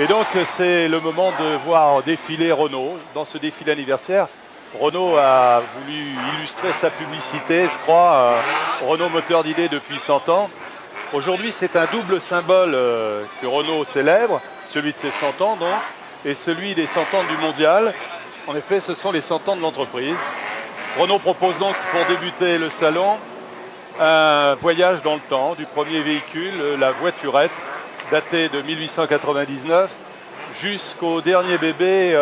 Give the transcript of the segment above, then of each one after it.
Et donc c'est le moment de voir défiler Renault. Dans ce défilé anniversaire, Renault a voulu illustrer sa publicité, je crois, Renault moteur d'idées depuis 100 ans. Aujourd'hui, c'est un double symbole que Renault célèbre, celui de ses 100 ans donc, et celui des 100 ans du mondial. En effet, ce sont les 100 ans de l'entreprise. Renault propose donc pour débuter le salon un voyage dans le temps du premier véhicule, la voiturette, datée de 1899, jusqu'au dernier bébé,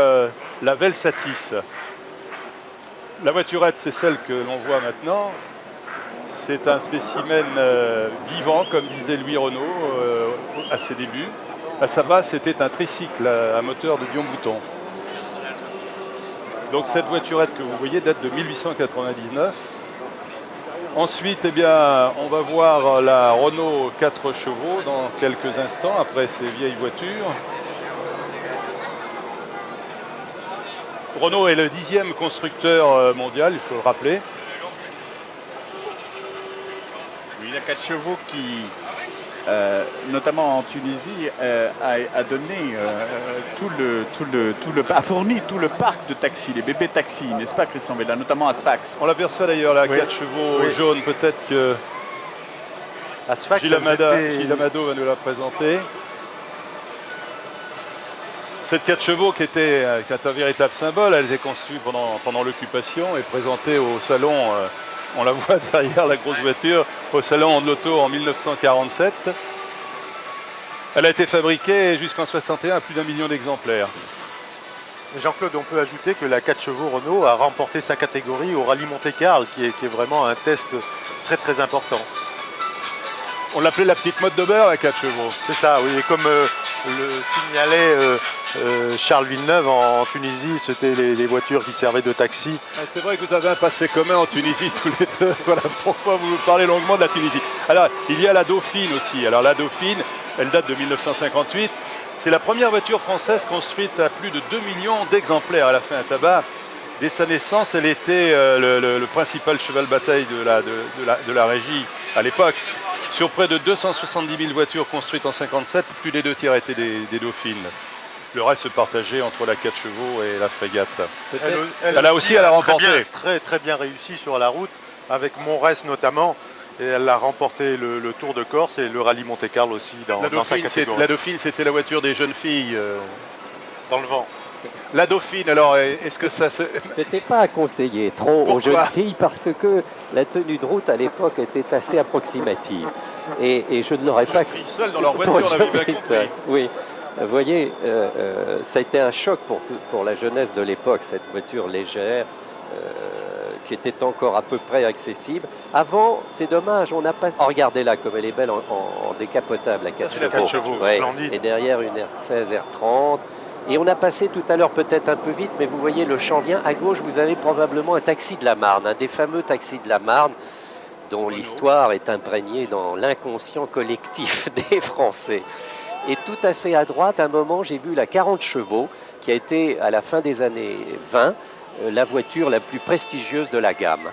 la Velsatis. La voiturette, c'est celle que l'on voit maintenant. C'est un spécimen vivant, comme disait Louis Renault à ses débuts. À sa base, c'était un tricycle à moteur de Dion-Bouton. Donc cette voiturette que vous voyez date de 1899. Ensuite, eh bien, on va voir la Renault 4 chevaux dans quelques instants, après ces vieilles voitures. Renault est le 10e constructeur mondial, il faut le rappeler. Oui, la 4 chevaux qui, notamment en Tunisie, a donné a fourni tout le parc de taxis, les bébés taxis, n'est-ce pas Christian Vella, notamment à Sfax. On l'aperçoit d'ailleurs, la Oui. 4 chevaux Oui. jaune, peut-être que Sfax, Gilles Amado va nous la présenter. Cette 4 chevaux qui est un véritable symbole, elle a été conçue pendant l'occupation et présentée au salon, on la voit derrière la grosse voiture, au salon de l'auto en 1947. Elle a été fabriquée jusqu'en 61 à plus d'1 million d'exemplaires. Jean-Claude, on peut ajouter que la 4 chevaux Renault a remporté sa catégorie au Rallye Monte-Carlo, qui est vraiment un test très très important. On l'appelait la petite mode de beurre, la 4 chevaux. C'est ça, oui. Et comme le signalait Charles Villeneuve en Tunisie, c'était les voitures qui servaient de taxi. C'est vrai que vous avez un passé commun en Tunisie tous les deux. Voilà pourquoi vous parlez longuement de la Tunisie. Alors, il y a la Dauphine aussi. Alors, la Dauphine, elle date de 1958. C'est la première voiture française construite à plus de 2 millions d'exemplaires. Elle a fait un tabac. Dès sa naissance, elle était le principal cheval bataille de la régie à l'époque. Sur près de 270 000 voitures construites en 1957, plus des 2 tiers étaient des Dauphines. Le reste se partageait entre la 4 chevaux et la frégate. Elle a aussi remporté. Très bien réussi sur la route, avec Monres notamment. Et elle a remporté le Tour de Corse et le Rallye Monte-Carlo aussi dans sa catégorie. La Dauphine, c'était la voiture des jeunes filles. Dans le vent. La Dauphine, alors, est-ce que ça se... C'était pas à conseiller trop aux jeunes filles parce que la tenue de route à l'époque était assez approximative. Et je ne l'aurais pas... Les filles seules dans leur voiture, on avait bien compris. Oui. Vous voyez, ça a été un choc pour la jeunesse de l'époque, cette voiture légère, qui était encore à peu près accessible. Avant, c'est dommage, on n'a pas... Oh, regardez-la comme elle est belle en décapotable, la 4 chevaux. 4 chevaux, Ouais. splendide. Et derrière une R16, R30. Et on a passé tout à l'heure peut-être un peu vite, mais vous voyez le champ vient. À gauche, vous avez probablement un taxi de la Marne, un des fameux taxis de la Marne, dont l'histoire est imprégnée dans l'inconscient collectif des Français. Et tout à fait à droite, à un moment, j'ai vu la 40 chevaux, qui a été, à la fin des années 20, la voiture la plus prestigieuse de la gamme.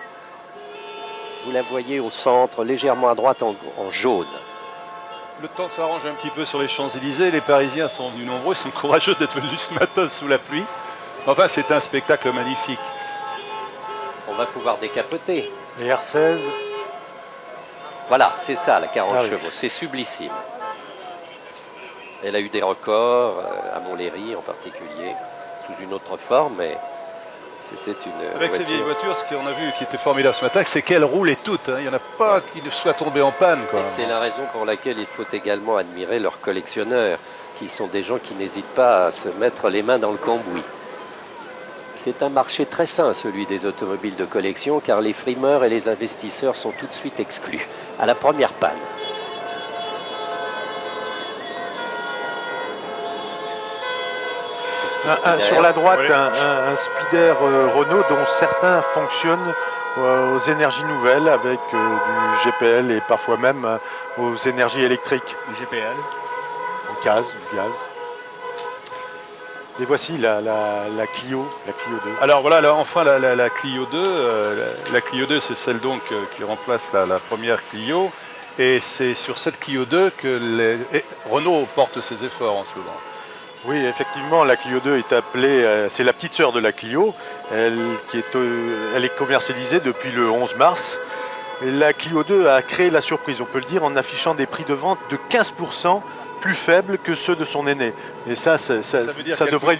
Vous la voyez au centre, légèrement à droite en jaune. Le temps s'arrange un petit peu sur les Champs-Élysées. Les Parisiens sont venus nombreux, ils sont courageux d'être venus ce matin sous la pluie. Enfin, c'est un spectacle magnifique. On va pouvoir décapoter. Les R16. Voilà, c'est ça, la 40 Ah oui. chevaux. C'est sublissime. Elle a eu des records, à Montlhéry en particulier, sous une autre forme, mais c'était une Avec ces voiture. vieilles voitures, ce qu'on a vu qui était formidable ce matin, c'est qu'elles roulaient toutes. Il n'y en a pas qui ne soient tombées en panne, quoi. Et c'est la raison pour laquelle il faut également admirer leurs collectionneurs, qui sont des gens qui n'hésitent pas à se mettre les mains dans le cambouis. C'est un marché très sain, celui des automobiles de collection, car les frimeurs et les investisseurs sont tout de suite exclus, à la première panne. Sur la droite, Oui. un Spider Renault dont certains fonctionnent aux énergies nouvelles avec du GPL et parfois même aux énergies électriques. Le GPL. Au gaz, du gaz. Et voici la Clio 2. Alors voilà, là, enfin la Clio 2. La Clio 2, c'est celle donc qui remplace la première Clio. Et c'est sur cette Clio 2 que Renault porte ses efforts en ce moment. Oui, effectivement, la Clio 2 est appelée, c'est la petite sœur de la Clio, elle est commercialisée depuis le 11 mars. Et la Clio 2 a créé la surprise, on peut le dire, en affichant des prix de vente de 15% plus faibles que ceux de son aîné. Et ça devrait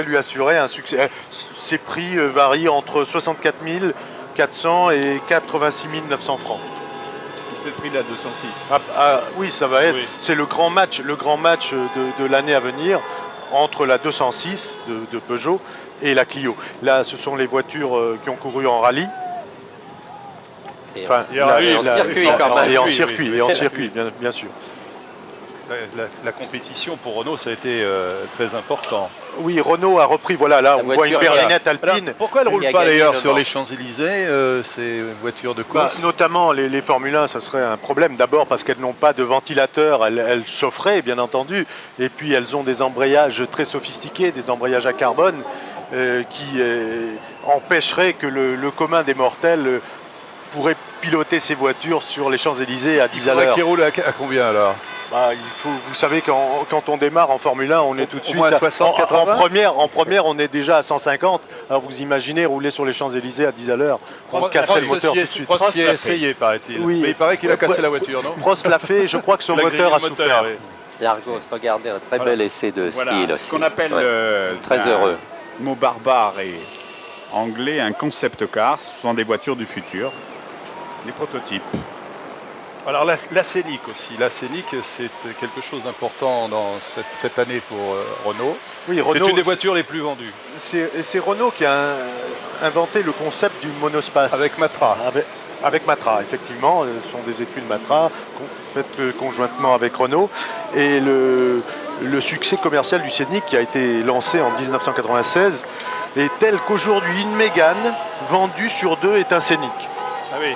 lui assurer un succès. Ces prix varient entre 64 400 et 86 900 francs. C'est le prix de la 206. Oui, ça va être. Oui. C'est le grand match de l'année à venir entre la 206 de Peugeot et la Clio. Là, ce sont les voitures qui ont couru en rallye. Et Enfin, en circuit quand même. Et en circuit, bien sûr. La compétition pour Renault, ça a été très important. Oui, Renault a repris, voilà, là, La on voit une voiture, berlinette Alors, alpine. pourquoi elle ne Il roule a pas gagné d'ailleurs le sur Mans. les Champs-Élysées, ces voitures de course? Notamment les Formule 1, ça serait un problème. D'abord parce qu'elles n'ont pas de ventilateur, elles chaufferaient bien entendu. Et puis elles ont des embrayages très sophistiqués, des embrayages à carbone qui empêcheraient que le commun des mortels pourrait piloter ces voitures sur les Champs-Élysées à 10 à l'heure. Qui roule à combien alors? Vous savez, quand on démarre en Formule 1, on est tout de Au suite moins 60, 80? en première, on est déjà à 150. Alors vous imaginez rouler sur les Champs-Élysées à 10 à l'heure, on se casserait le moteur tout de suite. Prost y a essayé, paraît-il. Oui. Mais il paraît qu'il a cassé la voiture, non? Prost l'a fait, je crois que son Il a grillé moteur a le moteur, souffert. oui. Largos, regardez, un très bel essai de Voilà, style ce aussi. qu'on appelle, Ouais. Très heureux. mot barbare et anglais, un concept car. Ce sont des voitures du futur, les prototypes. Alors la Scénic aussi. La Scénic, c'est quelque chose d'important dans cette année pour Renault. Oui, C'est Renault, une des voitures les plus vendues. c'est Renault qui a inventé le concept du monospace. Avec Matra. Avec Matra, effectivement, ce sont des études Matra faites conjointement avec Renault. Et le succès commercial du Scénic qui a été lancé en 1996 est tel qu'aujourd'hui une Mégane vendue sur 2 est un Scénic. Ah oui.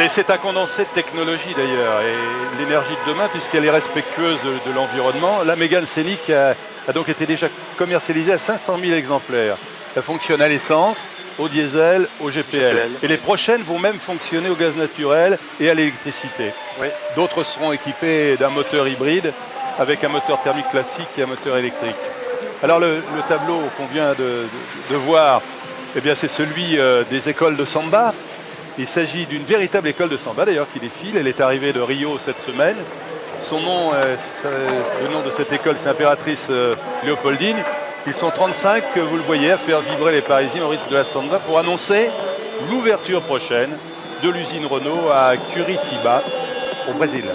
C'est un condensé de technologie d'ailleurs, et l'énergie de demain, puisqu'elle est respectueuse de l'environnement. La Mégane Scénic a donc été déjà commercialisée à 500 000 exemplaires. Elle fonctionne à l'essence, au diesel, au GPL. Et les prochaines vont même fonctionner au gaz naturel et à l'électricité. Oui. D'autres seront équipées d'un moteur hybride avec un moteur thermique classique et un moteur électrique. Alors le tableau qu'on vient de voir, eh bien c'est celui des écoles de samba. Il s'agit d'une véritable école de samba d'ailleurs qui défile. Elle est arrivée de Rio cette semaine. Son nom, le nom de cette école, c'est Impératrice Léopoldine. Ils sont 35, vous le voyez, à faire vibrer les Parisiens au rythme de la samba pour annoncer l'ouverture prochaine de l'usine Renault à Curitiba, au Brésil.